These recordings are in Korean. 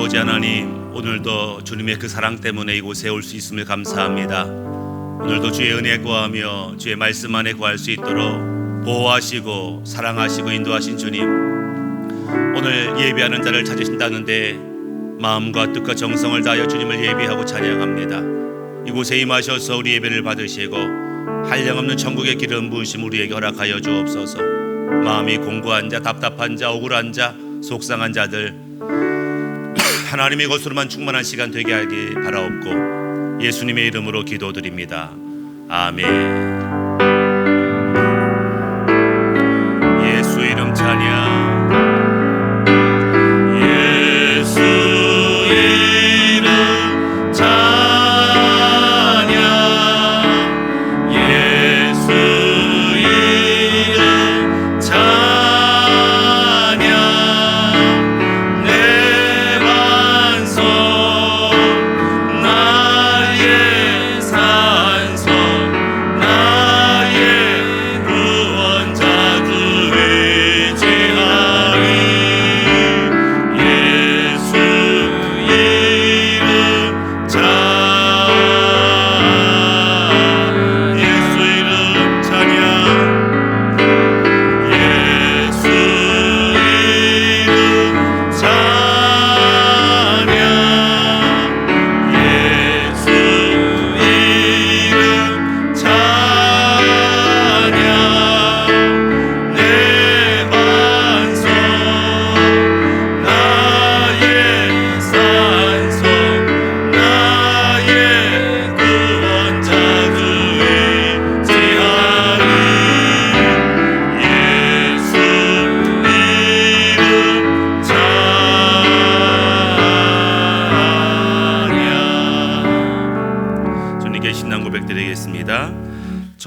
아버지 하나님, 오늘도 주님의 그 사랑 때문에 이곳에 올 수 있음을 감사합니다. 오늘도 주의 은혜에 구하며 주의 말씀 안에 구할 수 있도록 보호하시고 사랑하시고 인도하신 주님, 오늘 예배하는 자를 찾으신다는데 마음과 뜻과 정성을 다하여 주님을 예배하고 찬양합니다. 이곳에 임하셔서 우리 예배를 받으시고 한량없는 천국의 기름 부으심 우리에게 허락하여 주옵소서. 마음이 공고한 자, 답답한 자, 억울한 자, 속상한 자들 하나님의 것으로만 충만한 시간 되게 하길 바라옵고 예수님의 이름으로 기도드립니다. 아멘. 예수 이름 찬양.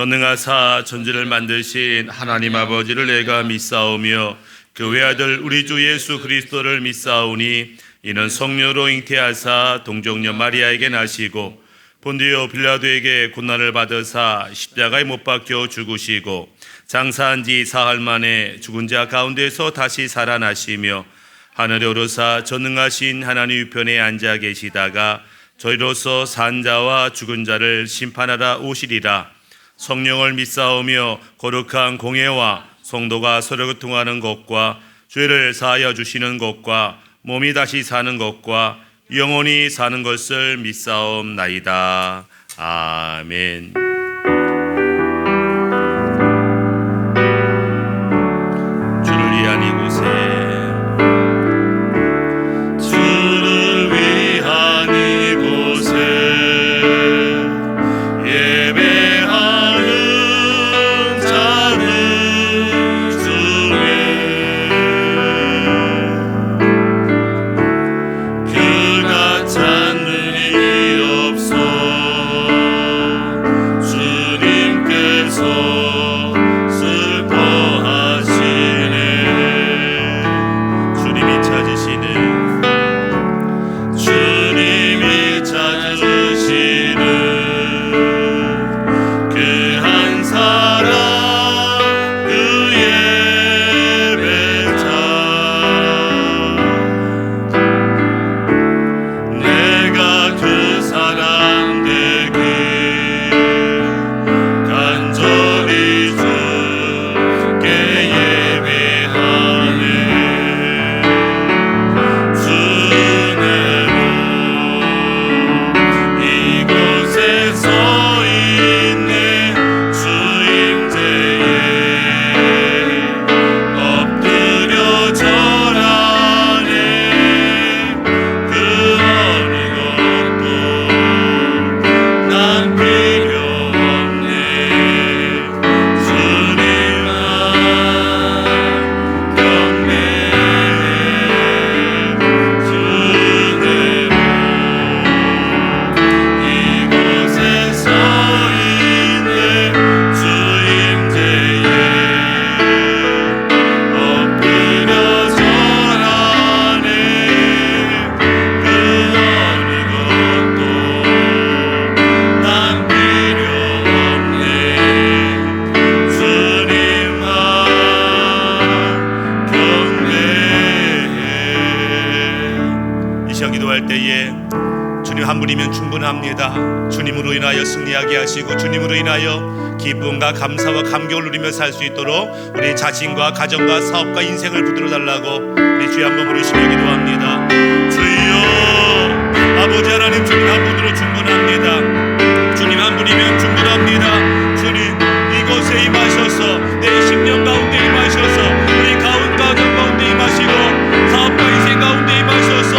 전능하사 천지를 만드신 하나님 아버지를 내가 믿사오며 그 외아들 우리 주 예수 그리스도를 믿사오니 이는 성령으로 잉태하사 동정녀 마리아에게 나시고 본디오 빌라도에게 고난을 받으사 십자가에 못 박혀 죽으시고 장사한 지 사흘 만에 죽은 자 가운데서 다시 살아나시며 하늘에 오르사 전능하신 하나님 우편에 앉아 계시다가 저희로서 산 자와 죽은 자를 심판하러 오시리라. 성령을 믿사오며 거룩한 공예와 성도가 서로 교통하는 것과 죄를 사하여 주시는 것과 몸이 다시 사는 것과 영원히 사는 것을 믿사옵나이다. 아멘. 주를 위한 이곳에 한 분이면 충분합니다. 주님으로 인하여 승리하게 하시고 주님으로 인하여 기쁨과 감사와 감격을 누리며 살 수 있도록 우리 자신과 가정과 사업과 인생을 붙들어 달라고 우리 주여 한번 부르시며 기도합니다. 주여, 아버지 하나님, 주님 한 분으로 충분합니다. 주님 한 분이면 충분합니다. 주님, 이곳에 임하셔서 내 심령 가운데 임하셔서 우리 가정 가운데 임하시고 사업과 인생 가운데 임하셔서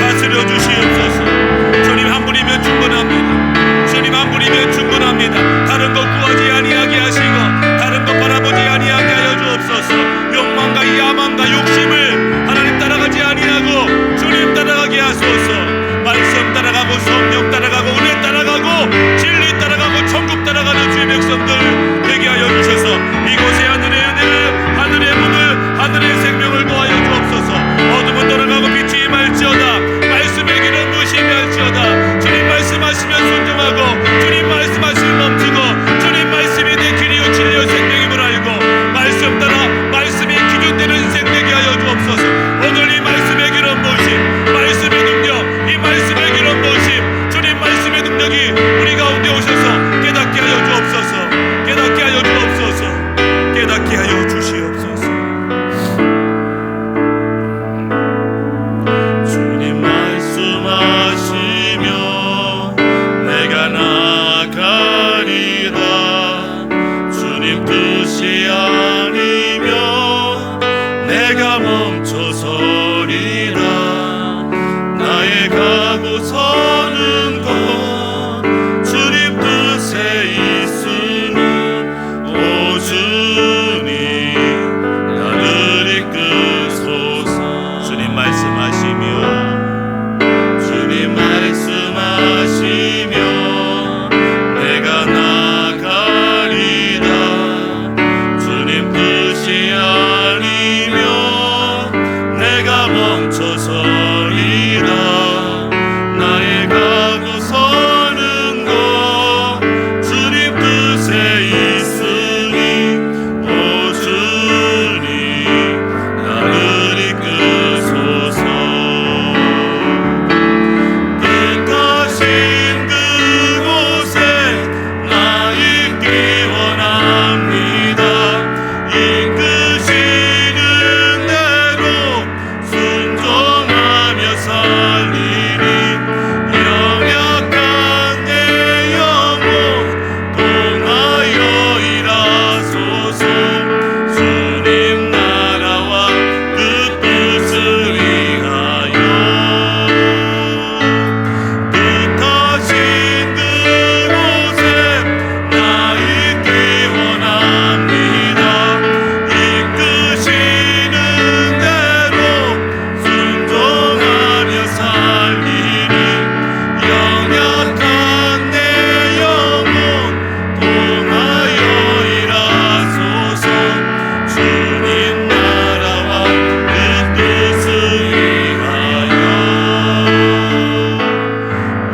다스려 주시옵소서. 주님 한 분이면 충분합니다. 주님 한 분이면 충분합니다. 다른 것 구하지 아니하게 하시고 다른 것 바라보지 아니하게 하여 주옵소서. 욕망과 야망과 욕심을 하나님 따라가지 아니하고 주님 따라가게 하소서. 말씀 따라가고 성령 따라가고 은혜 따라가고 진리 따라가고 천국 따라가는 주의 백성들 되게 하여 주셔서 이곳에 하늘의 은혜를, 하늘의 문을, 하늘의 생명을 도하여 주옵소서. 어둠은 떠나가고 빛이 임할지어다. 말씀의 길은 무심할지어다. 주님 말씀하시면 순종하고 주님 말씀하시면 멈추고 주님 말씀이 내 길이요 진리요 생명임을 알고 말씀 따라 말씀이 기준되는 인생 되게 하여 주옵소서. 오늘 이 말씀의 길은 무심, 말씀의 능력, 이 말씀의 길은 무심, 주님 말씀의 능력이 우리 가운데 오셔서 깨닫게 하여 주옵소서. 깨닫게 하여 주옵소서. 깨닫게 하여 주시옵소서. 주님 말씀하시며 내가 나가리다. 주님 뜻이 아니면 내가 멈춰서리라. 나의 가고 서는 곳 주님 뜻에 있으니 오 주님 나를 이끄소서. 주님 말씀하시며 주님 말씀하시며 내가 나가리다. 주님 뜻이 아니면 내가 멈춰서리라. 나의 가고 서는 곳 주님 뜻에 있으니 오 주님 나를 이끄소서. 뜻하신 그곳에 나 있기 원합니다. 이끄시는 대로 순종하며 살리니 연약한 내 영혼 통하여 일하소서. 주님 나라와 그 뜻을 위하여 뜻하신 그곳에 나 있기 원합니다. 이끄시는 대로 순종하며 살리니 연약한 내 영혼 통하여 일하소서. 주님 나라와 그 뜻을 위하여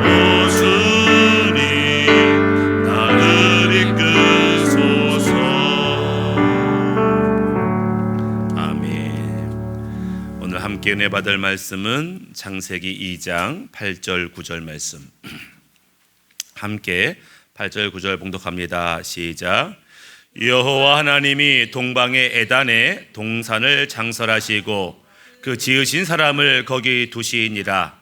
오 주님 나를 이끄소서. 아멘. 오늘 함께 은혜 받을 말씀은 창세기 2장 8절 9절 말씀. 함께 8절 9절 봉독합니다. 시작. 여호와 하나님이 동방의 에단에 동산을 장설하시고 그 지으신 사람을 거기 두시니라.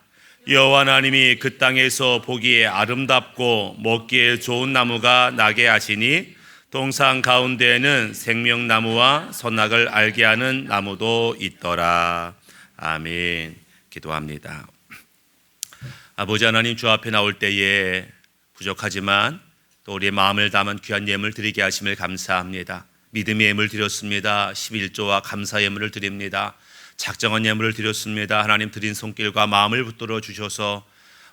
여호와 하나님이 그 땅에서 보기에 아름답고 먹기에 좋은 나무가 나게 하시니 동산 가운데에는 생명나무와 선악을 알게 하는 나무도 있더라. 아멘. 기도합니다. 아버지 하나님, 주 앞에 나올 때에 부족하지만 또 우리의 마음을 담은 귀한 예물 드리게 하심을 감사합니다. 믿음의 예물 드렸습니다. 11조와 감사 예물을 드립니다. 작정한 예물을 드렸습니다. 하나님, 드린 손길과 마음을 붙들어 주셔서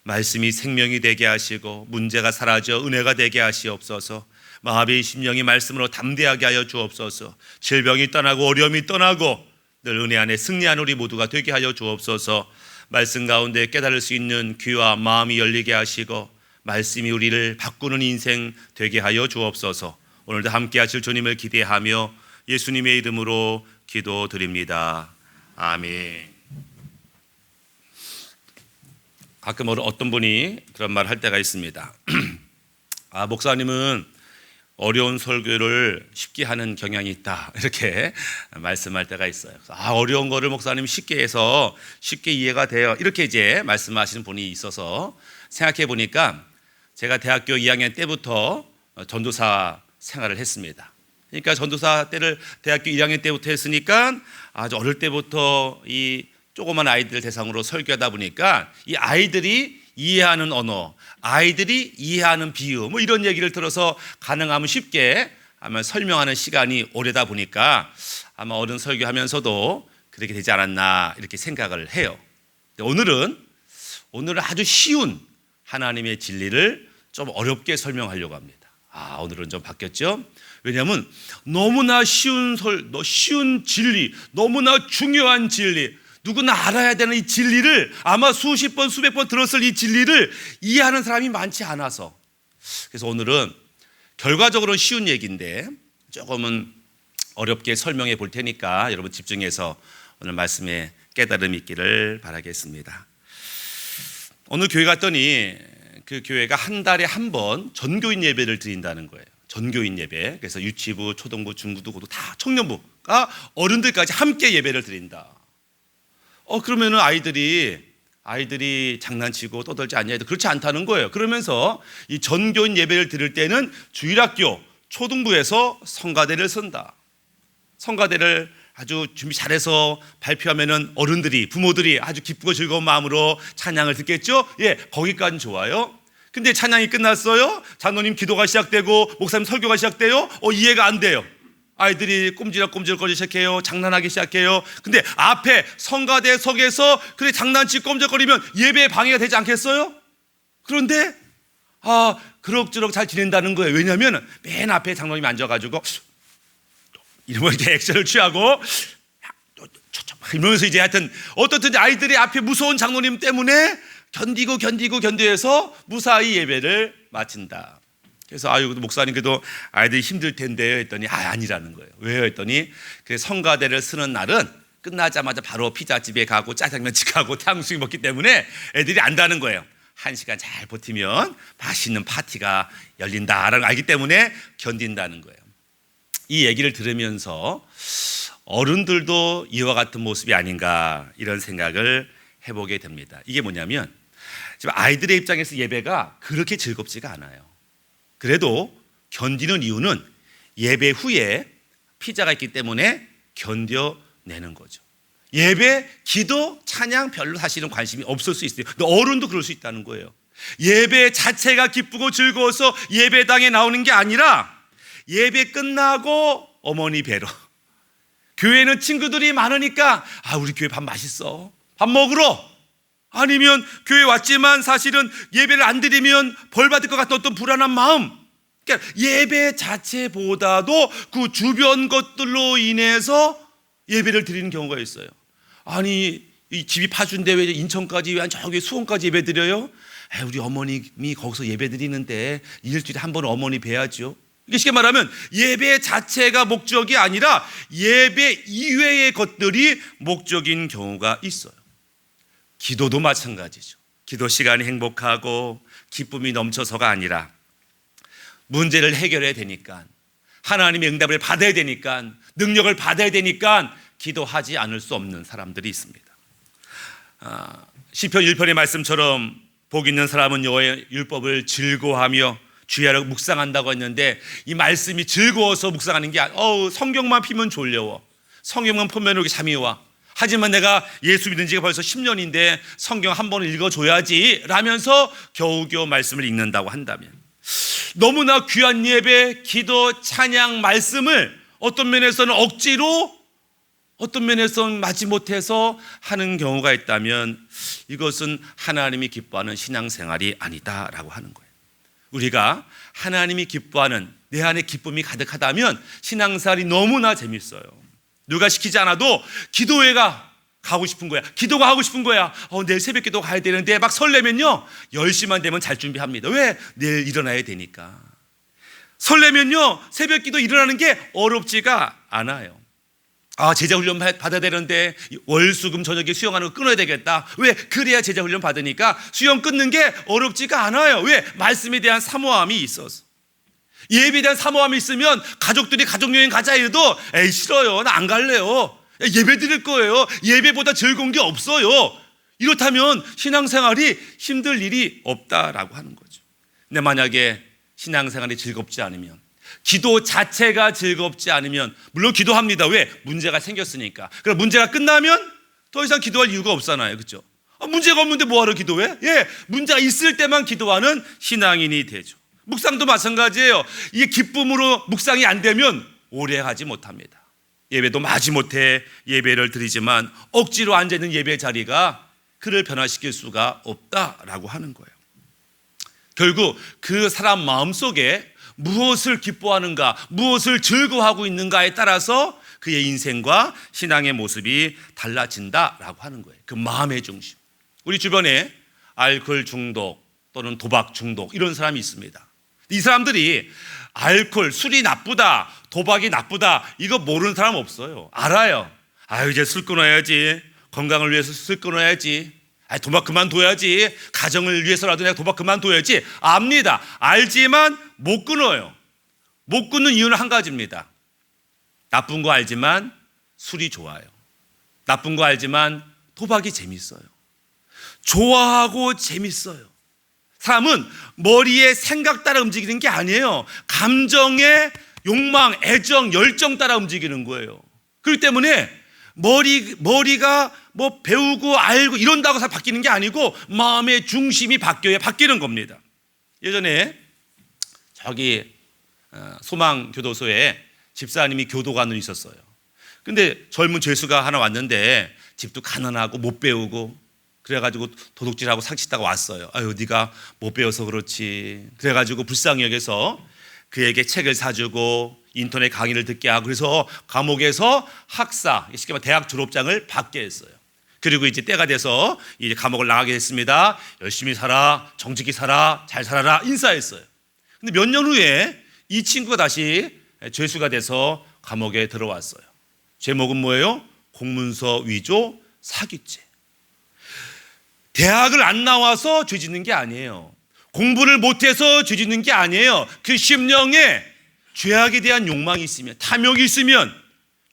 말씀이 생명이 되게 하시고 문제가 사라져 은혜가 되게 하시옵소서. 마음의 심령이 말씀으로 담대하게 하여 주옵소서. 질병이 떠나고 어려움이 떠나고 늘 은혜 안에 승리하는 우리 모두가 되게 하여 주옵소서. 말씀 가운데 깨달을 수 있는 귀와 마음이 열리게 하시고 말씀이 우리를 바꾸는 인생 되게 하여 주옵소서. 오늘도 함께 하실 주님을 기대하며 예수님의 이름으로 기도드립니다. 아멘. 가끔 어떤 분이 그런 말을 할 때가 있습니다. 목사님은 어려운 설교를 쉽게 하는 경향이 있다, 이렇게 말씀할 때가 있어요. 어려운 거를 목사님이 쉽게 해서 쉽게 이해가 돼요, 이렇게 이제 말씀하시는 분이 있어서 생각해 보니까 제가 대학교 2학년 때부터 전도사 생활을 했습니다. 그러니까 전도사 때를 대학교 1학년 때부터 했으니까 아주 어릴 때부터 이 조그만 아이들 대상으로 설교하다 보니까 이 아이들이 이해하는 언어, 아이들이 이해하는 비유, 이런 얘기를 들어서 가능하면 쉽게 아마 설명하는 시간이 오래다 보니까 아마 어른 설교하면서도 그렇게 되지 않았나 이렇게 생각을 해요. 오늘은 아주 쉬운 하나님의 진리를 좀 어렵게 설명하려고 합니다. 오늘은 좀 바뀌었죠? 왜냐하면 너무나 쉬운 진리, 너무나 중요한 진리, 누구나 알아야 되는 이 진리를 아마 수십 번, 수백 번 들었을 이 진리를 이해하는 사람이 많지 않아서, 그래서 오늘은 결과적으로는 쉬운 얘기인데 조금은 어렵게 설명해 볼 테니까 여러분 집중해서 오늘 말씀에 깨달음이 있기를 바라겠습니다. 오늘 교회 갔더니 그 교회가 한 달에 한 번 전교인 예배를 드린다는 거예요. 전교인 예배. 그래서 유치부, 초등부, 중고등부 다 청년부가 어른들까지 함께 예배를 드린다. 그러면은 아이들이 장난치고 떠들지 않냐 해도 그렇지 않다는 거예요. 그러면서 이 전교인 예배를 드릴 때는 주일학교 초등부에서 성가대를 쓴다. 성가대를 아주 준비 잘해서 발표하면은 어른들이, 부모들이 아주 기쁘고 즐거운 마음으로 찬양을 듣겠죠? 거기까지는 좋아요. 근데 찬양이 끝났어요. 장로님 기도가 시작되고 목사님 설교가 시작돼요. 이해가 안 돼요. 아이들이 꼼지락꼼지락거리기 시작해요. 장난하기 시작해요. 근데 앞에 성가대석에서 그래 장난치고 꼼지락거리면 예배에 방해가 되지 않겠어요? 그런데 그럭저럭 잘 지낸다는 거예요. 왜냐하면 맨 앞에 장로님이 앉아가지고 이러면 이제 액션을 취하고 이러면서 이제 하여튼 어떻든지 아이들이 앞에 무서운 장로님 때문에 견디해서 무사히 예배를 마친다. 그래서 목사님 그래도 아이들이 힘들 텐데요 했더니 아니라는 거예요. 왜요 했더니 그 성가대를 쓰는 날은 끝나자마자 바로 피자집에 가고 짜장면집 가고 탕수육 먹기 때문에 애들이 안다는 거예요. 1시간 잘 버티면 맛있는 파티가 열린다라는 걸 알기 때문에 견딘다는 거예요. 이 얘기를 들으면서 어른들도 이와 같은 모습이 아닌가 이런 생각을 해보게 됩니다. 이게 뭐냐면 지금 아이들의 입장에서 예배가 그렇게 즐겁지가 않아요. 그래도 견디는 이유는 예배 후에 피자가 있기 때문에 견뎌내는 거죠. 예배, 기도, 찬양 별로 사실은 관심이 없을 수 있어요. 근데 어른도 그럴 수 있다는 거예요. 예배 자체가 기쁘고 즐거워서 예배당에 나오는 게 아니라 예배 끝나고 어머니 뵈러, 교회는 친구들이 많으니까 우리 교회 밥 맛있어, 밥 먹으러, 아니면 교회 왔지만 사실은 예배를 안 드리면 벌 받을 것 같은 어떤 불안한 마음, 그러니까 예배 자체보다도 그 주변 것들로 인해서 예배를 드리는 경우가 있어요. 아니 이 집이 파주인데 왜 인천까지, 왜 저기 수원까지 예배 드려요? 우리 어머님이 거기서 예배 드리는데 일주일에 한 번은 어머니 뵈야죠. 이게 쉽게 말하면 예배 자체가 목적이 아니라 예배 이외의 것들이 목적인 경우가 있어요. 기도도 마찬가지죠. 기도 시간이 행복하고 기쁨이 넘쳐서가 아니라 문제를 해결해야 되니까, 하나님의 응답을 받아야 되니까, 능력을 받아야 되니까 기도하지 않을 수 없는 사람들이 있습니다. 시편 1편의 말씀처럼 복 있는 사람은 여호와의 율법을 즐거워하며 주야로 묵상한다고 했는데, 이 말씀이 즐거워서 묵상하는 게 성경만 피면 졸려워, 성경만 보면 이렇게 잠이 와, 하지만 내가 예수 믿은 지가 벌써 10년인데 성경 한 번은 읽어줘야지 라면서 겨우겨우 말씀을 읽는다고 한다면, 너무나 귀한 예배, 기도, 찬양, 말씀을 어떤 면에서는 억지로, 어떤 면에서는 마지 못해서 하는 경우가 있다면 이것은 하나님이 기뻐하는 신앙생활이 아니다라고 하는 거예요. 우리가 하나님이 기뻐하는, 내 안에 기쁨이 가득하다면 신앙생활이 너무나 재밌어요. 누가 시키지 않아도 기도회가 가고 싶은 거야. 기도가 하고 싶은 거야. 내일 새벽기도 가야 되는데 막 설레면요 10시만 되면 잘 준비합니다. 왜? 내일 일어나야 되니까. 설레면요 새벽기도 일어나는 게 어렵지가 않아요. 제자 훈련 받아야 되는데 월수금 저녁에 수영하는 거 끊어야 되겠다. 왜? 그래야 제자 훈련 받으니까 수영 끊는 게 어렵지가 않아요. 왜? 말씀에 대한 사모함이 있어서. 예배에 대한 사모함이 있으면 가족들이 가족여행 가자 해도 에이 싫어요, 나 안 갈래요, 예배 드릴 거예요, 예배보다 즐거운 게 없어요. 이렇다면 신앙생활이 힘들 일이 없다라고 하는 거죠. 근데 만약에 신앙생활이 즐겁지 않으면, 기도 자체가 즐겁지 않으면, 물론 기도합니다. 왜? 문제가 생겼으니까. 그럼 문제가 끝나면 더 이상 기도할 이유가 없잖아요, 그렇죠? 문제가 없는데 뭐하러 기도해? 문제가 있을 때만 기도하는 신앙인이 되죠. 묵상도 마찬가지예요. 이게 기쁨으로 묵상이 안 되면 오래 하지 못합니다. 예배도 마지못해 예배를 드리지만 억지로 앉아있는 예배 자리가 그를 변화시킬 수가 없다라고 하는 거예요. 결국 그 사람 마음속에 무엇을 기뻐하는가, 무엇을 즐거워하고 있는가에 따라서 그의 인생과 신앙의 모습이 달라진다라고 하는 거예요. 그 마음의 중심. 우리 주변에 알코올 중독 또는 도박 중독 이런 사람이 있습니다. 이 사람들이 알코올, 술이 나쁘다, 도박이 나쁘다 이거 모르는 사람 없어요. 알아요. 이제 술 끊어야지, 건강을 위해서 술 끊어야지, 도박 그만둬야지, 가정을 위해서라도 내가 도박 그만둬야지. 압니다. 알지만 못 끊어요. 못 끊는 이유는 한 가지입니다. 나쁜 거 알지만 술이 좋아요. 나쁜 거 알지만 도박이 재밌어요. 좋아하고 재밌어요. 사람은 머리의 생각 따라 움직이는 게 아니에요. 감정의 욕망, 애정, 열정 따라 움직이는 거예요. 그렇기 때문에 머리가 뭐 배우고 알고 이런다고 해서 바뀌는 게 아니고 마음의 중심이 바뀌어야 바뀌는 겁니다. 예전에 저기 소망교도소에 집사님이 교도관으로 있었어요. 근데 젊은 죄수가 하나 왔는데 집도 가난하고 못 배우고 그래가지고 도둑질하고 사기치다가 왔어요. 네가 못 배워서 그렇지. 그래가지고 불쌍히 여겨서 그에게 책을 사주고 인터넷 강의를 듣게 하고, 그래서 감옥에서 학사, 쉽게 말해 대학 졸업장을 받게 했어요. 그리고 이제 때가 돼서 이제 감옥을 나가게 됐습니다. 열심히 살아, 정직히 살아, 잘 살아라 인사했어요. 근데 몇 년 후에 이 친구가 다시 죄수가 돼서 감옥에 들어왔어요. 제목은 뭐예요? 공문서 위조 사기죄. 대학을 안 나와서 죄 짓는 게 아니에요. 공부를 못해서 죄 짓는 게 아니에요. 그 심령에 죄악에 대한 욕망이 있으면, 탐욕이 있으면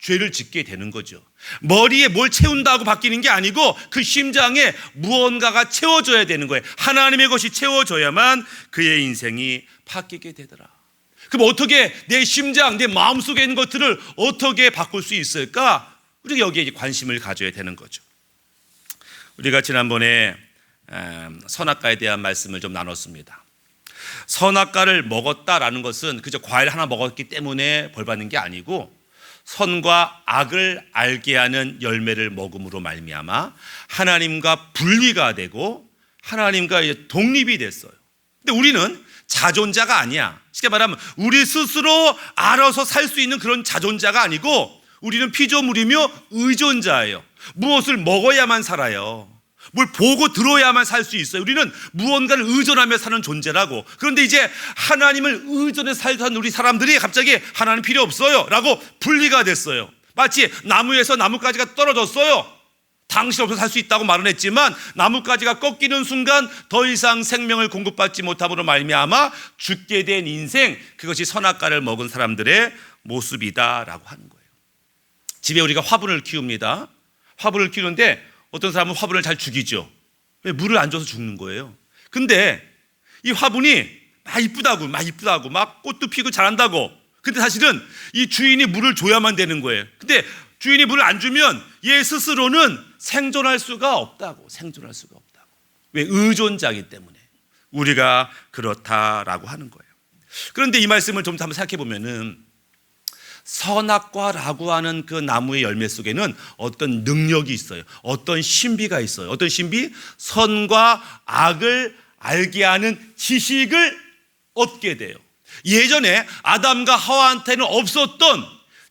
죄를 짓게 되는 거죠. 머리에 뭘 채운다고 바뀌는 게 아니고 그 심장에 무언가가 채워져야 되는 거예요. 하나님의 것이 채워져야만 그의 인생이 바뀌게 되더라. 그럼 어떻게 내 심장, 내 마음속에 있는 것들을 어떻게 바꿀 수 있을까? 우리가 여기에 관심을 가져야 되는 거죠. 우리가 지난번에 선악과에 대한 말씀을 좀 나눴습니다. 선악과를 먹었다라는 것은 그저 과일 하나 먹었기 때문에 벌 받는 게 아니고 선과 악을 알게 하는 열매를 먹음으로 말미암아 하나님과 분리가 되고 하나님과 독립이 됐어요. 근데 우리는 자존자가 아니야. 쉽게 말하면 우리 스스로 알아서 살 수 있는 그런 자존자가 아니고 우리는 피조물이며 의존자예요. 무엇을 먹어야만 살아요. 뭘 보고 들어야만 살 수 있어요. 우리는 무언가를 의존하며 사는 존재라고. 그런데 이제 하나님을 의존해 살던 우리 사람들이 갑자기 하나님 필요 없어요 라고 분리가 됐어요. 마치 나무에서 나뭇가지가 떨어졌어요. 당신 없어서 살 수 있다고 말은 했지만 나뭇가지가 꺾이는 순간 더 이상 생명을 공급받지 못함으로 말미암아 죽게 된 인생, 그것이 선악과를 먹은 사람들의 모습이다라고 하는 거예요. 집에 우리가 화분을 키웁니다. 화분을 키우는데 어떤 사람은 화분을 잘 죽이죠. 왜? 물을 안 줘서 죽는 거예요. 근데 이 화분이 막 이쁘다고 막 꽃도 피고 잘한다고. 근데 사실은 이 주인이 물을 줘야만 되는 거예요. 근데 주인이 물을 안 주면 얘 스스로는 생존할 수가 없다고. 왜? 의존자이기 때문에. 우리가 그렇다라고 하는 거예요. 그런데 이 말씀을 좀 한번 생각해 보면은 선악과라고 하는 그 나무의 열매 속에는 어떤 능력이 있어요. 어떤 신비가 있어요. 어떤 신비? 선과 악을 알게 하는 지식을 얻게 돼요. 예전에 아담과 하와한테는 없었던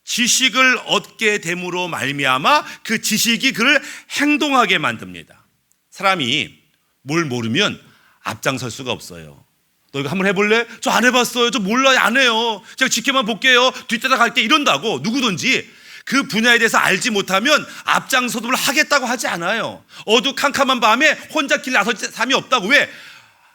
지식을 얻게 됨으로 말미암아 그 지식이 그를 행동하게 만듭니다. 사람이 뭘 모르면 앞장설 수가 없어요. 너 이거 한번 해볼래? 저 안 해봤어요. 저 몰라요. 안 해요. 제가 지켜만 볼게요. 뒷따라 갈게 이런다고 누구든지 그 분야에 대해서 알지 못하면 앞장서도를 하겠다고 하지 않아요. 어두컴컴한 밤에 혼자 길 나설 사람이 없다고. 왜?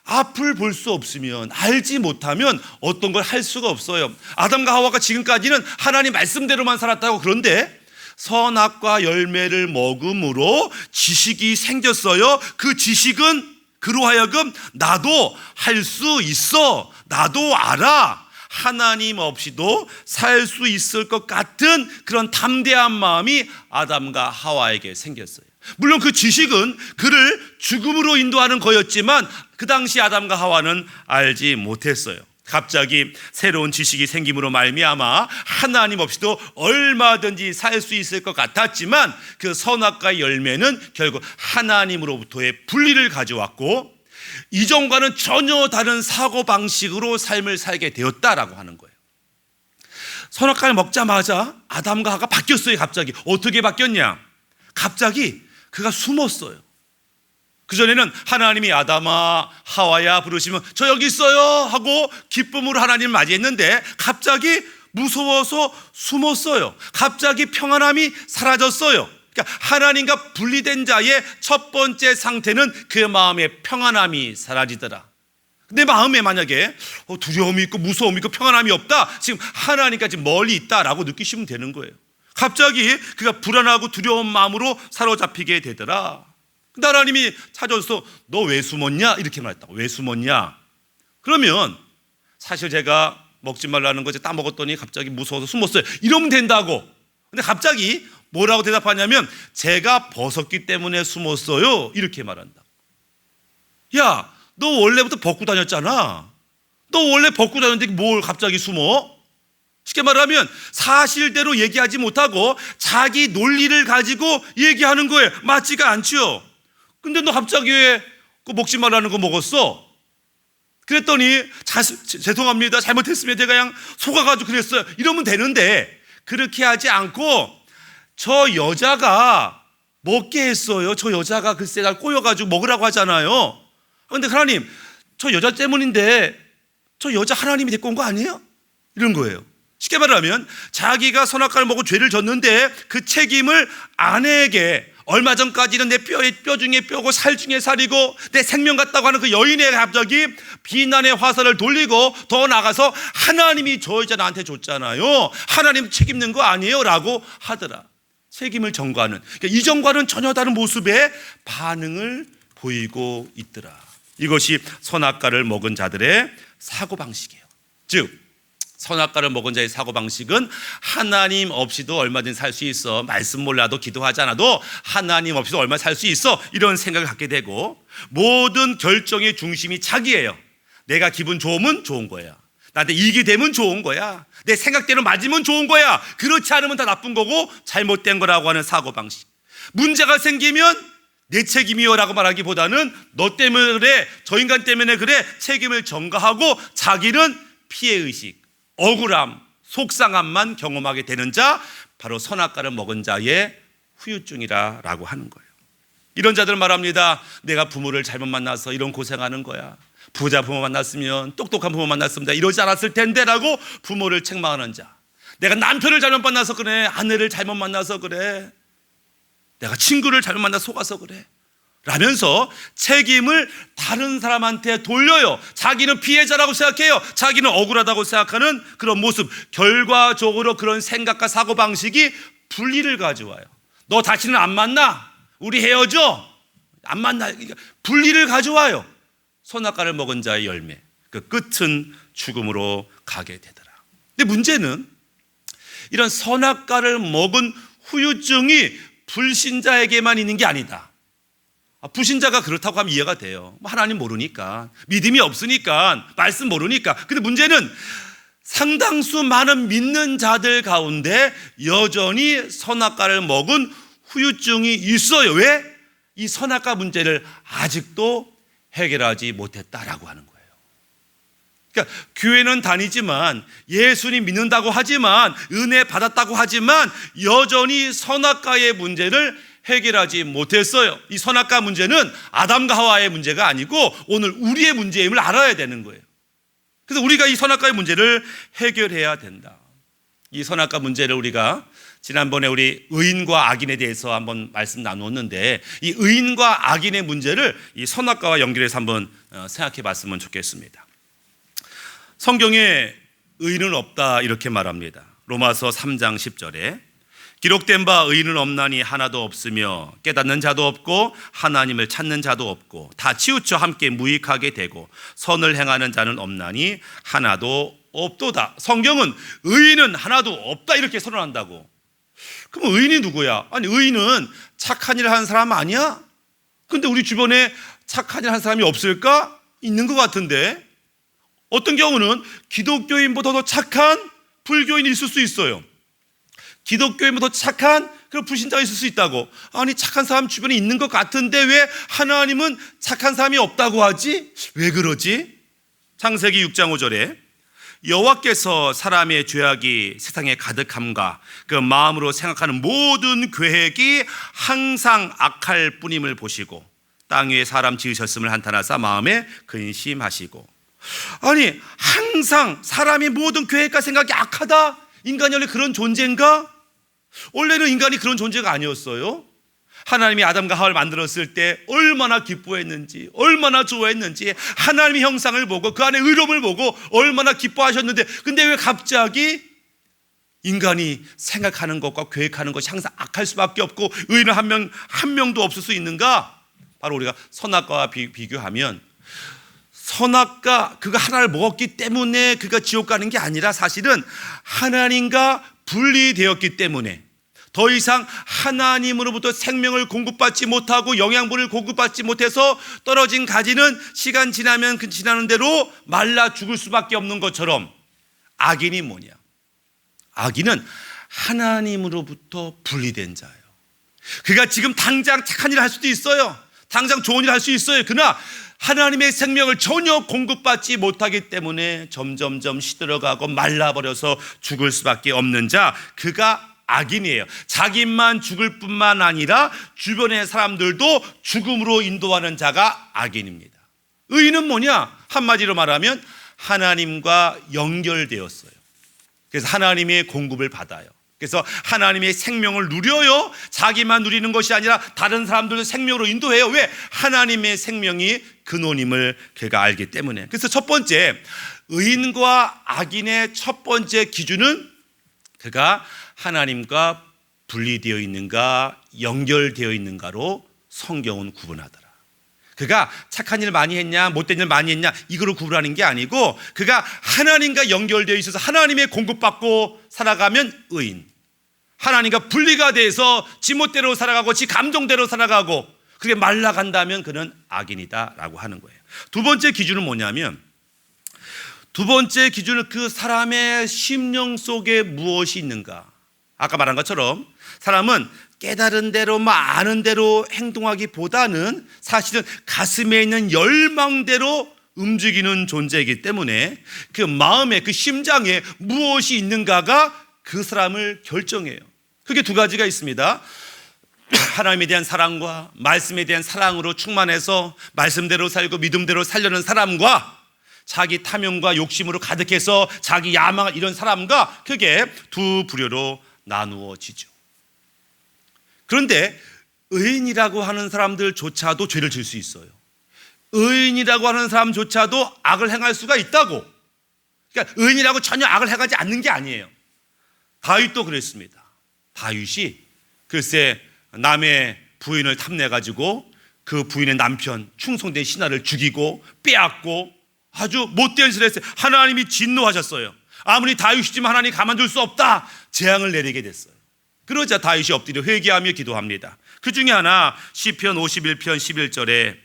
앞을 볼 수 없으면, 알지 못하면 어떤 걸 할 수가 없어요. 아담과 하와가 지금까지는 하나님 말씀대로만 살았다고. 그런데 선악과 열매를 먹음으로 지식이 생겼어요. 그 지식은 그로 하여금 나도 할 수 있어, 나도 알아, 하나님 없이도 살 수 있을 것 같은 그런 담대한 마음이 아담과 하와에게 생겼어요. 물론 그 지식은 그를 죽음으로 인도하는 거였지만 그 당시 아담과 하와는 알지 못했어요. 갑자기 새로운 지식이 생김으로 말미암아 하나님 없이도 얼마든지 살 수 있을 것 같았지만 그 선악과의 열매는 결국 하나님으로부터의 분리를 가져왔고 이전과는 전혀 다른 사고방식으로 삶을 살게 되었다라고 하는 거예요. 선악과를 먹자마자 아담과 하와가 바뀌었어요. 갑자기. 어떻게 바뀌었냐? 갑자기 그가 숨었어요. 그전에는 하나님이 아담아 하와야 부르시면 저 여기 있어요 하고 기쁨으로 하나님을 맞이했는데 갑자기 무서워서 숨었어요. 갑자기 평안함이 사라졌어요. 그러니까 하나님과 분리된 자의 첫 번째 상태는 그의 마음에 평안함이 사라지더라. 내 마음에 만약에 두려움이 있고 무서움이 있고 평안함이 없다, 지금 하나님까지 멀리 있다라고 느끼시면 되는 거예요. 갑자기 그가 불안하고 두려운 마음으로 사로잡히게 되더라. 근데 하나님이 찾아와서 너 왜 숨었냐? 이렇게 말했다고. 왜 숨었냐? 그러면 사실 제가 먹지 말라는 거지 따먹었더니 갑자기 무서워서 숨었어요, 이러면 된다고. 근데 갑자기 뭐라고 대답하냐면 제가 벗었기 때문에 숨었어요, 이렇게 말한다. 야, 너 원래부터 벗고 다녔잖아. 너 원래 벗고 다녔는데 뭘 갑자기 숨어? 쉽게 말하면 사실대로 얘기하지 못하고 자기 논리를 가지고 얘기하는 거예요. 맞지가 않죠. 근데 너 갑자기 왜 그 먹지 말라는 거 먹었어? 그랬더니 죄송합니다, 잘못했으면 제가 그냥 속아가지고 그랬어요, 이러면 되는데 그렇게 하지 않고 저 여자가 먹게 했어요. 저 여자가 글쎄 날 꼬여가지고 먹으라고 하잖아요. 그런데 하나님, 저 여자 때문인데 저 여자 하나님이 데리고 온 거 아니에요? 이런 거예요. 쉽게 말하면 자기가 선악과를 먹고 죄를 졌는데 그 책임을 아내에게, 얼마 전까지는 내 뼈 중에 뼈고 살 중에 살이고 내 생명 같다고 하는 그 여인의 갑자기 비난의 화살을 돌리고 더 나가서 하나님이 저 여자 나한테 줬잖아요, 하나님 책임는 거 아니에요? 라고 하더라. 책임을 전가하는, 그러니까 이전과는 전혀 다른 모습의 반응을 보이고 있더라. 이것이 선악과를 먹은 자들의 사고방식이에요. 즉 선악과를 먹은 자의 사고방식은 하나님 없이도 얼마든지 살 수 있어, 말씀 몰라도 기도하지 않아도 하나님 없이도 얼마 살 수 있어, 이런 생각을 갖게 되고 모든 결정의 중심이 자기예요. 내가 기분 좋으면 좋은 거야, 나한테 이익이 되면 좋은 거야, 내 생각대로 맞으면 좋은 거야, 그렇지 않으면 다 나쁜 거고 잘못된 거라고 하는 사고방식. 문제가 생기면 내 책임이요 라고 말하기보다는 너 때문에 그래, 저 인간 때문에 그래, 책임을 전가하고 자기는 피해의식, 억울함, 속상함만 경험하게 되는 자, 바로 선악과를 먹은 자의 후유증이라고 하는 거예요. 이런 자들은 말합니다. 내가 부모를 잘못 만나서 이런 고생하는 거야, 부자 부모 만났으면, 똑똑한 부모 만났으면 내가 이러지 않았을 텐데 라고 부모를 책망하는 자, 내가 남편을 잘못 만나서 그래, 아내를 잘못 만나서 그래, 내가 친구를 잘못 만나서 속아서 그래 라면서 책임을 다른 사람한테 돌려요. 자기는 피해자라고 생각해요. 자기는 억울하다고 생각하는 그런 모습, 결과적으로 그런 생각과 사고방식이 분리를 가져와요. 너 다시는 안 만나, 우리 헤어져, 안 만나, 분리를 가져와요. 선악과를 먹은 자의 열매, 그 끝은 죽음으로 가게 되더라. 근데 문제는 이런 선악과를 먹은 후유증이 불신자에게만 있는 게 아니다. 불신자가 그렇다고 하면 이해가 돼요. 하나님 모르니까, 믿음이 없으니까, 말씀 모르니까. 근데 문제는 상당수 많은 믿는 자들 가운데 여전히 선악과를 먹은 후유증이 있어요. 왜? 이 선악과 문제를 아직도 해결하지 못했다라고 하는 거예요. 그러니까 교회는 다니지만, 예수님 믿는다고 하지만, 은혜 받았다고 하지만 여전히 선악과의 문제를 해결하지 못했어요. 이 선악과 문제는 아담과 하와의 문제가 아니고 오늘 우리의 문제임을 알아야 되는 거예요. 그래서 우리가 이 선악과의 문제를 해결해야 된다. 이 선악과 문제를 우리가 지난번에 우리 의인과 악인에 대해서 한번 말씀 나누었는데 이 의인과 악인의 문제를 이 선악과와 연결해서 한번 생각해 봤으면 좋겠습니다. 성경에 의인은 없다 이렇게 말합니다. 로마서 3장 10절에 기록된 바 의인은 없나니 하나도 없으며 깨닫는 자도 없고 하나님을 찾는 자도 없고 다 치우쳐 함께 무익하게 되고 선을 행하는 자는 없나니 하나도 없도다. 성경은 의인은 하나도 없다 이렇게 선언한다고. 그럼 의인이 누구야? 아니 의인은 착한 일을 하는 사람 아니야? 근데 우리 주변에 착한 일을 하는 사람이 없을까? 있는 것 같은데 어떤 경우는 기독교인보다 더 착한 불교인이 있을 수 있어요. 기독교인보다 더 착한 그런 불신자가 있을 수 있다고. 아니 착한 사람 주변에 있는 것 같은데 왜 하나님은 착한 사람이 없다고 하지? 왜 그러지? 창세기 6장 5절에 여호와께서 사람의 죄악이 세상에 가득함과 그 마음으로 생각하는 모든 계획이 항상 악할 뿐임을 보시고 땅 위에 사람 지으셨음을 한탄하사 마음에 근심하시고. 아니 항상 사람의 모든 계획과 생각이 악하다? 인간이 원래 그런 존재인가? 원래는 인간이 그런 존재가 아니었어요. 하나님이 아담과 하와를 만들었을 때 얼마나 기뻐했는지, 얼마나 좋아했는지, 하나님의 형상을 보고 그 안에 의로움을 보고 얼마나 기뻐하셨는데, 근데 왜 갑자기 인간이 생각하는 것과 계획하는 것이 항상 악할 수밖에 없고 의인은 한 명도 없을 수 있는가? 바로 우리가 선악과와 비교하면 선악과 그가 하나를 먹었기 때문에 그가 지옥 가는 게 아니라 사실은 하나님과 분리되었기 때문에 더 이상 하나님으로부터 생명을 공급받지 못하고 영양분을 공급받지 못해서 떨어진 가지는 시간 지나면 그 지나는 대로 말라 죽을 수밖에 없는 것처럼 악인이 뭐냐? 악인은 하나님으로부터 분리된 자예요. 그가 지금 당장 착한 일을 할 수도 있어요. 당장 좋은 일을 할 수 있어요. 그러나 하나님의 생명을 전혀 공급받지 못하기 때문에 점점점 시들어가고 말라버려서 죽을 수밖에 없는 자, 그가 악인이에요. 자기만 죽을 뿐만 아니라 주변의 사람들도 죽음으로 인도하는 자가 악인입니다. 의인은 뭐냐? 한마디로 말하면 하나님과 연결되었어요. 그래서 하나님의 공급을 받아요. 그래서 하나님의 생명을 누려요. 자기만 누리는 것이 아니라 다른 사람들도 생명으로 인도해요. 왜? 하나님의 생명이 근원임을 그가 알기 때문에. 그래서 첫 번째, 의인과 악인의 첫 번째 기준은 그가 하나님과 분리되어 있는가 연결되어 있는가로 성경은 구분하더라. 그가 착한 일 많이 했냐 못된 일 많이 했냐 이거로 구분하는 게 아니고 그가 하나님과 연결되어 있어서 하나님의 공급받고 살아가면 의인, 하나님과 분리가 돼서 지멋대로 살아가고 지 감정대로 살아가고 그게 말라간다면 그는 악인이다라고 하는 거예요. 두 번째 기준은 뭐냐면 두 번째 기준은 그 사람의 심령 속에 무엇이 있는가. 아까 말한 것처럼 사람은 깨달은 대로 아는 대로 행동하기보다는 사실은 가슴에 있는 열망대로 움직이는 존재이기 때문에 그 마음에 그 심장에 무엇이 있는가가 그 사람을 결정해요. 그게 두 가지가 있습니다. 하나님에 대한 사랑과 말씀에 대한 사랑으로 충만해서 말씀대로 살고 믿음대로 살려는 사람과 자기 탐욕과 욕심으로 가득해서 자기 야망을 이런 사람과 그게 두 부류로 나누어지죠. 그런데 의인이라고 하는 사람들조차도 죄를 질 수 있어요. 의인이라고 하는 사람조차도 악을 행할 수가 있다고. 그러니까 의인이라고 전혀 악을 행하지 않는 게 아니에요. 다윗도 그랬습니다. 다윗이 글쎄 남의 부인을 탐내가지고 그 부인의 남편 충성된 신하를 죽이고 빼앗고 아주 못된 짓을 했어요. 하나님이 진노하셨어요. 아무리 다윗이지만 하나님 가만둘 수 없다. 재앙을 내리게 됐어요. 그러자 다윗이 엎드려 회개하며 기도합니다. 그 중에 하나 시편 51편 11절에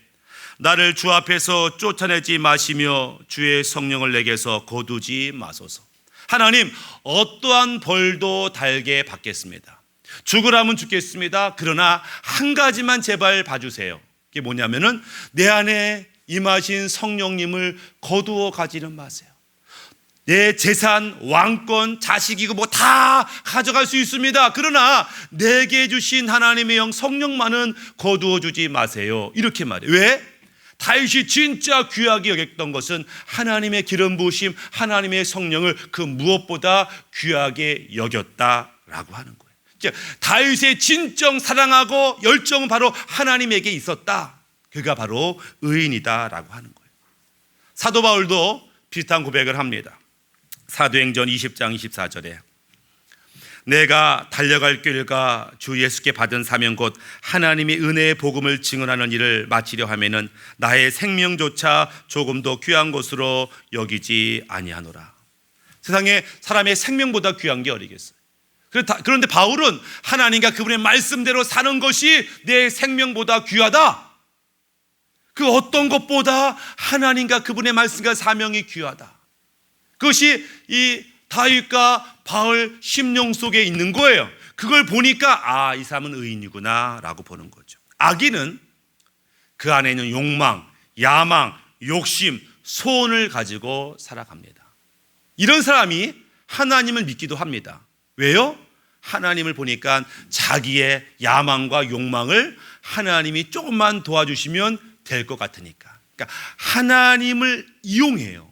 나를 주 앞에서 쫓아내지 마시며 주의 성령을 내게서 거두지 마소서. 하나님 어떠한 벌도 달게 받겠습니다. 죽으라면 죽겠습니다. 그러나 한 가지만 제발 봐주세요. 그게 뭐냐면은 내 안에 임하신 성령님을 거두어 가지는 마세요. 내 재산, 왕권, 자식이고 뭐 다 가져갈 수 있습니다. 그러나 내게 주신 하나님의 영 성령만은 거두어 주지 마세요. 이렇게 말해요. 왜? 다윗이 진짜 귀하게 여겼던 것은 하나님의 기름 부으심, 하나님의 성령을 그 무엇보다 귀하게 여겼다라고 하는 거예요. 다윗의 진정 사랑하고 열정은 바로 하나님에게 있었다. 그가 바로 의인이다라고 하는 거예요. 사도 바울도 비슷한 고백을 합니다. 사도행전 20장 24절에 내가 달려갈 길과 주 예수께 받은 사명 곧 하나님의 은혜의 복음을 증언하는 일을 마치려 하면은 나의 생명조차 조금도 귀한 것으로 여기지 아니하노라. 세상에 사람의 생명보다 귀한 게 어디겠어요? 그런데 바울은 하나님과 그분의 말씀대로 사는 것이 내 생명보다 귀하다. 그 어떤 것보다 하나님과 그분의 말씀과 사명이 귀하다. 그것이 이 다윗과 바울 심령 속에 있는 거예요. 그걸 보니까 이 사람은 의인이구나 라고 보는 거죠. 악인은 그 안에 있는 욕망, 야망, 욕심, 소원을 가지고 살아갑니다. 이런 사람이 하나님을 믿기도 합니다. 왜요? 하나님을 보니까 자기의 야망과 욕망을 하나님이 조금만 도와주시면 될 것 같으니까. 그러니까 하나님을 이용해요.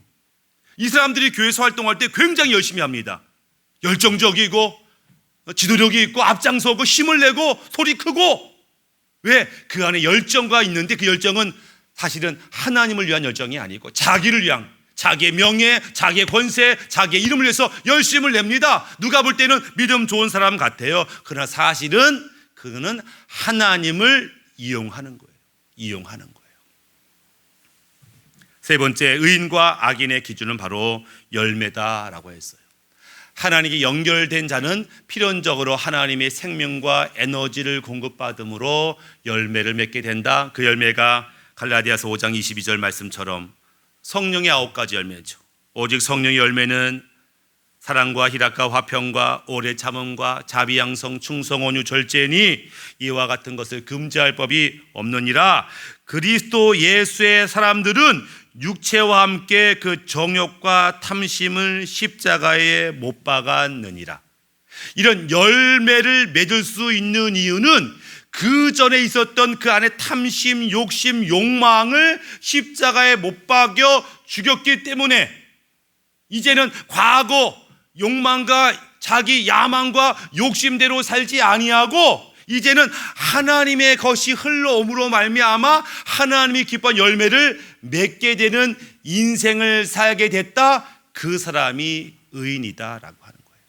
이 사람들이 교회에서 활동할 때 굉장히 열심히 합니다. 열정적이고 지도력이 있고 앞장서고 힘을 내고 소리 크고. 왜? 그 안에 열정과 있는데 그 열정은 사실은 하나님을 위한 열정이 아니고 자기를 위한, 자기의 명예, 자기의 권세, 자기의 이름을 위해서 열심을 냅니다. 누가 볼 때는 믿음 좋은 사람 같아요. 그러나 사실은 그는 하나님을 이용하는 거예요. 이용하는 거예요. 세 번째, 의인과 악인의 기준은 바로 열매다라고 했어요. 하나님께 연결된 자는 필연적으로 하나님의 생명과 에너지를 공급받음으로 열매를 맺게 된다. 그 열매가 갈라디아서 5장 22절 말씀처럼 성령의 9가지 열매죠. 오직 성령의 열매는 사랑과 희락과 화평과 오래 참음과 자비 양성 충성 온유 절제니 이와 같은 것을 금지할 법이 없느니라. 그리스도 예수의 사람들은 육체와 함께 그 정욕과 탐심을 십자가에 못 박았느니라. 이런 열매를 맺을 수 있는 이유는 그 전에 있었던 그 안에 탐심, 욕심, 욕망을 십자가에 못 박여 죽였기 때문에 이제는 과거 욕망과 자기 야망과 욕심대로 살지 아니하고 이제는 하나님의 것이 흘러옴으로 말미암아 하나님이 기뻐한 열매를 맺게 되는 인생을 살게 됐다. 그 사람이 의인이다라고 하는 거예요.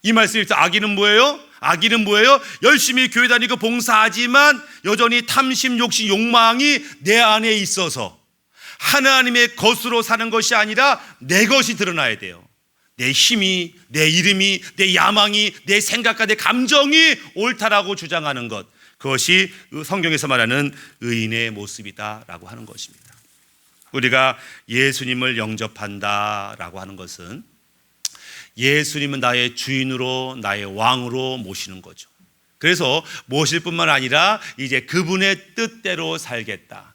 이 말씀에서 악인은 뭐예요? 악인은 뭐예요? 열심히 교회 다니고 봉사하지만 여전히 탐심, 욕심, 욕망이 내 안에 있어서 하나님의 것으로 사는 것이 아니라 내 것이 드러나야 돼요. 내 힘이, 내 이름이, 내 야망이, 내 생각과 내 감정이 옳다라고 주장하는 것, 그것이 성경에서 말하는 의인의 모습이다라고 하는 것입니다. 우리가 예수님을 영접한다라고 하는 것은 예수님은 나의 주인으로, 나의 왕으로 모시는 거죠. 그래서 모실 뿐만 아니라 이제 그분의 뜻대로 살겠다.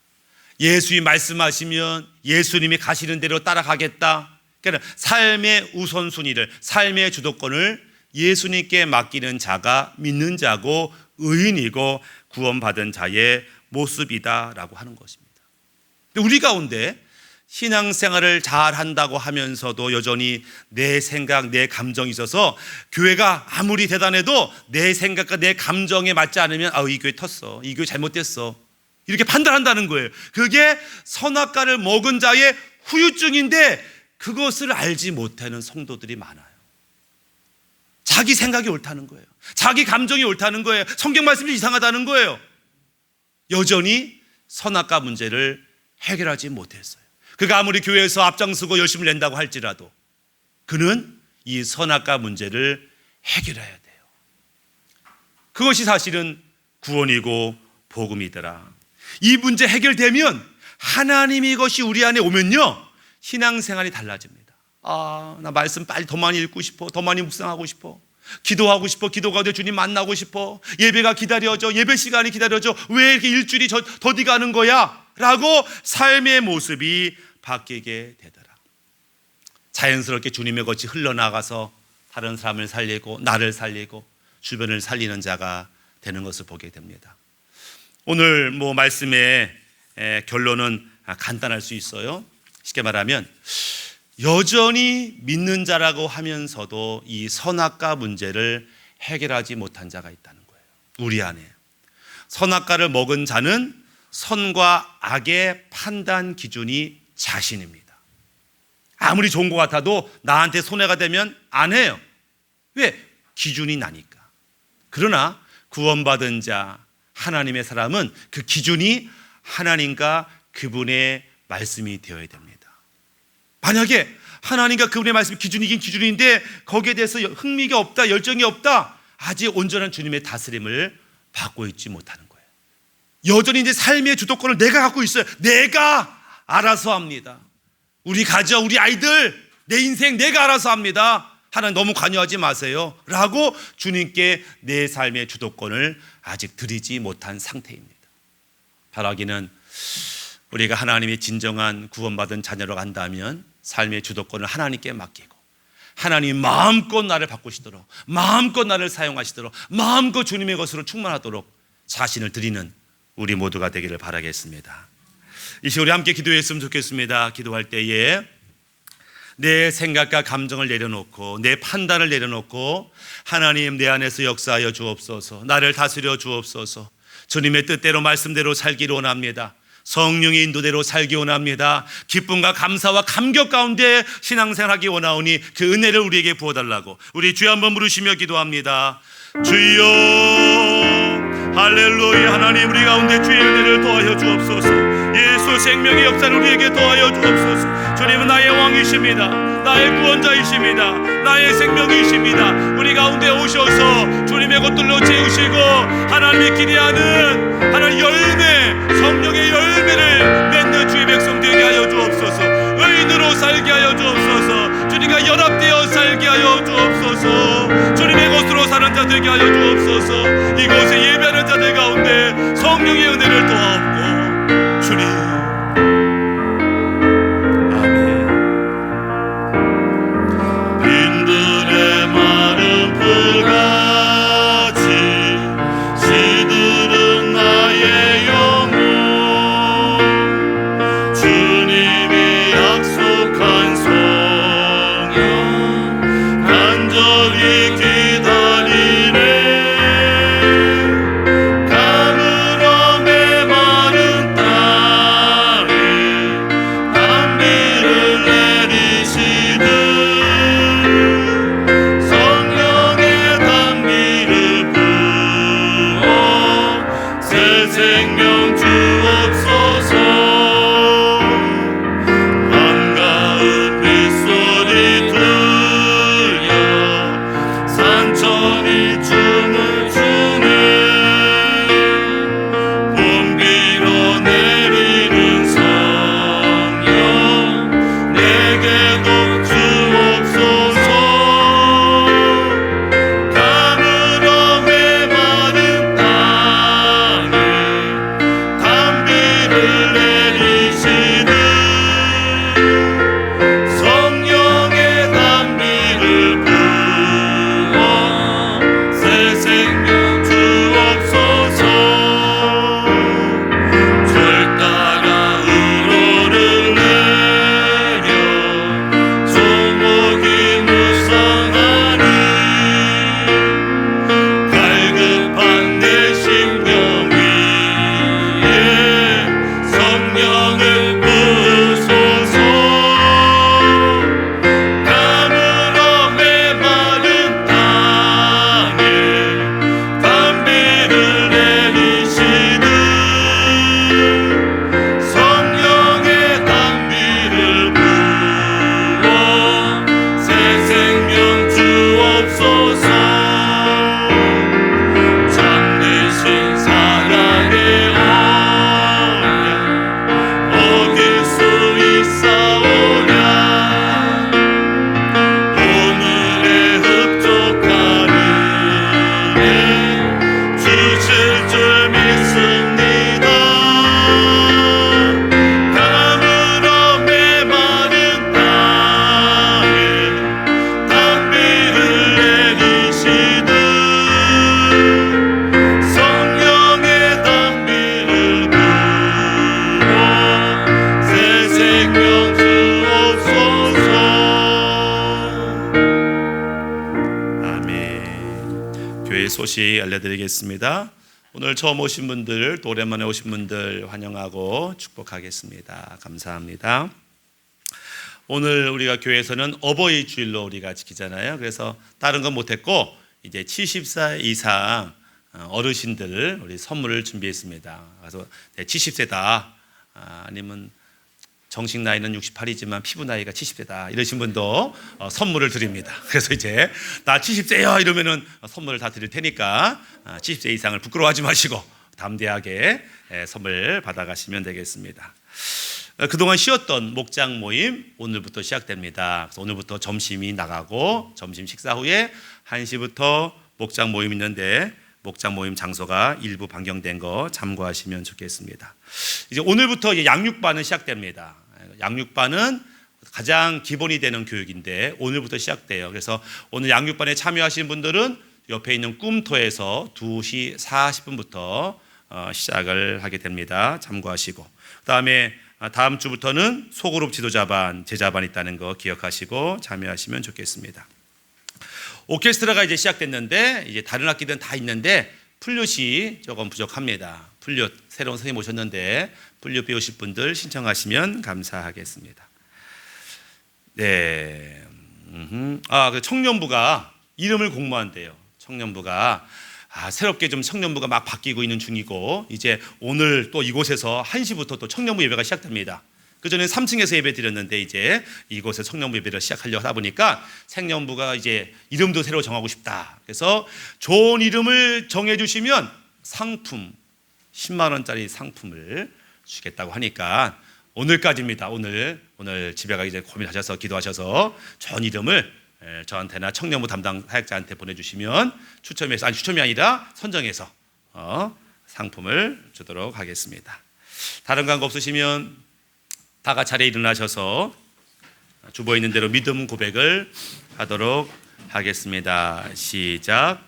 예수님이 말씀하시면 예수님이 가시는 대로 따라가겠다. 그러니까 삶의 우선순위를, 삶의 주도권을 예수님께 맡기는 자가 믿는 자고 의인이고 구원받은 자의 모습이다라고 하는 것입니다. 우리 가운데 신앙생활을 잘 한다고 하면서도 여전히 내 생각, 내 감정이 있어서 교회가 아무리 대단해도 내 생각과 내 감정에 맞지 않으면 이 교회 텄어, 이 교회 잘못됐어, 이렇게 판단한다는 거예요. 그게 선악과를 먹은 자의 후유증인데 그것을 알지 못하는 성도들이 많아요. 자기 생각이 옳다는 거예요. 자기 감정이 옳다는 거예요. 성경 말씀이 이상하다는 거예요. 여전히 선악과 문제를 해결하지 못했어요. 그가 아무리 교회에서 앞장서고 열심을 낸다고 할지라도 그는 이 선악과 문제를 해결해야 돼요. 그것이 사실은 구원이고 복음이더라. 이 문제 해결되면 하나님이 이것이 우리 안에 오면요, 신앙생활이 달라집니다. 나 말씀 빨리 더 많이 읽고 싶어, 더 많이 묵상하고 싶어, 기도하고 싶어, 기도가 돼 주님 만나고 싶어, 예배가 기다려져, 예배 시간이 기다려져, 왜 이렇게 일주일이 더디 가는 거야? 라고 삶의 모습이 바뀌게 되더라. 자연스럽게 주님의 것이 흘러나가서 다른 사람을 살리고 나를 살리고 주변을 살리는 자가 되는 것을 보게 됩니다. 오늘 말씀의 결론은 간단할 수 있어요. 쉽게 말하면 여전히 믿는 자라고 하면서도 이 선악과 문제를 해결하지 못한 자가 있다는 거예요. 우리 안에. 선악과를 먹은 자는 선과 악의 판단 기준이 자신입니다. 아무리 좋은 것 같아도 나한테 손해가 되면 안 해요. 왜? 기준이 나니까. 그러나 구원받은 자, 하나님의 사람은 그 기준이 하나님과 그분의 말씀이 되어야 됩니다. 만약에 하나님과 그분의 말씀이 기준이긴 기준인데 거기에 대해서 흥미가 없다, 열정이 없다, 아직 온전한 주님의 다스림을 받고 있지 못하는 거예요. 여전히 이제 삶의 주도권을 내가 갖고 있어요. 내가 알아서 합니다. 우리 가정, 우리 아이들, 내 인생 내가 알아서 합니다. 하나님 너무 관여하지 마세요 라고 주님께 내 삶의 주도권을 아직 드리지 못한 상태입니다. 바라기는 우리가 하나님의 진정한 구원받은 자녀로 간다면 삶의 주도권을 하나님께 맡기고 하나님 마음껏 나를 바꾸시도록, 마음껏 나를 사용하시도록, 마음껏 주님의 것으로 충만하도록 자신을 드리는 우리 모두가 되기를 바라겠습니다. 이 시간 우리 함께 기도했으면 좋겠습니다. 기도할 때에 내 생각과 감정을 내려놓고 내 판단을 내려놓고 하나님 내 안에서 역사하여 주옵소서, 나를 다스려 주옵소서. 주님의 뜻대로 말씀대로 살기를 원합니다. 성령의 인도대로 살기 원합니다. 기쁨과 감사와 감격 가운데 신앙생활하기 원하오니 그 은혜를 우리에게 부어달라고 우리 주여 한번 부르시며 기도합니다. 주여 할렐루야. 하나님 우리 가운데 주의 은혜를 더하여 주옵소서. 예수 생명의 역사를 우리에게 더하여 주옵소서. 주님은 나의 왕이십니다. 나의 구원자이십니다. 나의 생명이십니다. 우리 가운데 오셔서 주님의 것들로 채우시고 하나님이 기대하는 하나님 열매, 성령의 열매를 맺는 주의 백성 되게 하여 주옵소서. 의인으로 살게 하여 주옵소서. 주님과 연합되어 살게 하여 주옵소서. 주님의 것으로 사는 자 되게 하여 주옵소서. 이곳에 예배하는 자들 가운데 성령의 은혜를 더하옵고 주님 교회 소식 알려드리겠습니다. 오늘 처음 오신 분들, 또 오랜만에 오신 분들 환영하고 축복하겠습니다. 감사합니다. 오늘 우리가 교회에서는 어버이 주일로 우리가 지키잖아요. 그래서 다른 건 못했고 이제 70살 이상 어르신들 우리 선물을 준비했습니다. 그래서 70세다 아니면 정식 나이는 68이지만 피부 나이가 70세다 이러신 분도 선물을 드립니다. 그래서 이제 나 70세요 이러면은 선물을 다 드릴 테니까 70세 이상을 부끄러워하지 마시고 담대하게 선물 받아가시면 되겠습니다. 그동안 쉬었던 목장 모임 오늘부터 시작됩니다. 그래서 오늘부터 점심이 나가고 점심 식사 후에 1시부터 목장 모임 있는데 목장 모임 장소가 일부 변경된 거 참고하시면 좋겠습니다. 이제 오늘부터 양육반은 시작됩니다. 양육반은 가장 기본이 되는 교육인데 오늘부터 시작돼요. 그래서 오늘 양육반에 참여하신 분들은 옆에 있는 꿈터에서 2시 40분부터 시작을 하게 됩니다. 참고하시고 그다음에 다음 주부터는 소그룹 지도자반, 제자반 있다는 거 기억하시고 참여하시면 좋겠습니다. 오케스트라가 이제 시작됐는데 이제 다른 악기들은 다 있는데 플룻이 조금 부족합니다. 플룻 새로운 선생님 오셨는데 플룻 배우실 분들 신청하시면 감사하겠습니다. 네, 그 청년부가 이름을 공모한대요. 청년부가 새롭게 좀 청년부가 막 바뀌고 있는 중이고 이제 오늘 또 이곳에서 1시부터 또 청년부 예배가 시작됩니다. 그전에 3층에서 예배 드렸는데 이제 이곳에 청년부 예배를 시작하려고 하다 보니까 청년부가 이제 이름도 새로 정하고 싶다. 그래서 좋은 이름을 정해주시면 상품 10만 원짜리 상품을 주겠다고 하니까 오늘까지입니다. 오늘 집에 가기 전에 고민하셔서 기도하셔서 좋은 이름을 저한테나 청년부 담당 사역자한테 보내주시면 추첨이 아니라 선정해서 상품을 주도록 하겠습니다. 다른 광고 없으시면 다 같이 자리에 일어나셔서 주보 있는 대로 믿음 고백을 하도록 하겠습니다. 시작.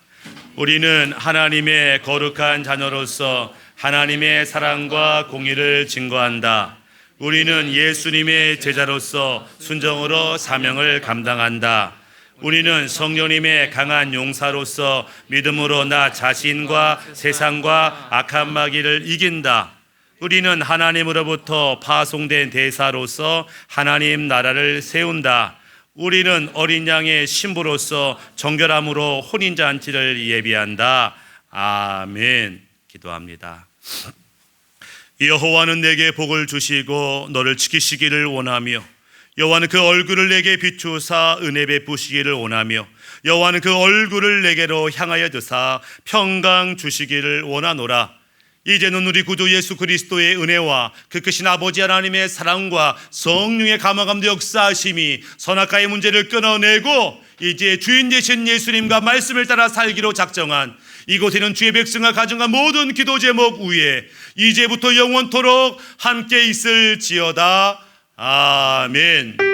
우리는 하나님의 거룩한 자녀로서 하나님의 사랑과 공의를 증거한다. 우리는 예수님의 제자로서 순종으로 사명을 감당한다. 우리는 성령님의 강한 용사로서 믿음으로 나 자신과 세상과 악한 마귀를 이긴다. 우리는 하나님으로부터 파송된 대사로서 하나님 나라를 세운다. 우리는 어린 양의 신부로서 정결함으로 혼인잔치를 예비한다. 아멘. 기도합니다. 여호와는 내게 복을 주시고 너를 지키시기를 원하며 여호와는 그 얼굴을 내게 비추사 은혜 베푸시기를 원하며 여호와는 그 얼굴을 내게로 향하여 드사 평강 주시기를 원하노라. 이제는 우리 구주 예수 그리스도의 은혜와 그 크신 아버지 하나님의 사랑과 성령의 감화감도 역사하심이 선악과의 문제를 끊어내고 이제 주인 되신 예수님과 말씀을 따라 살기로 작정한 이곳에는 주의 백성과 가정과 모든 기도 제목 위에 이제부터 영원토록 함께 있을지어다. 아멘.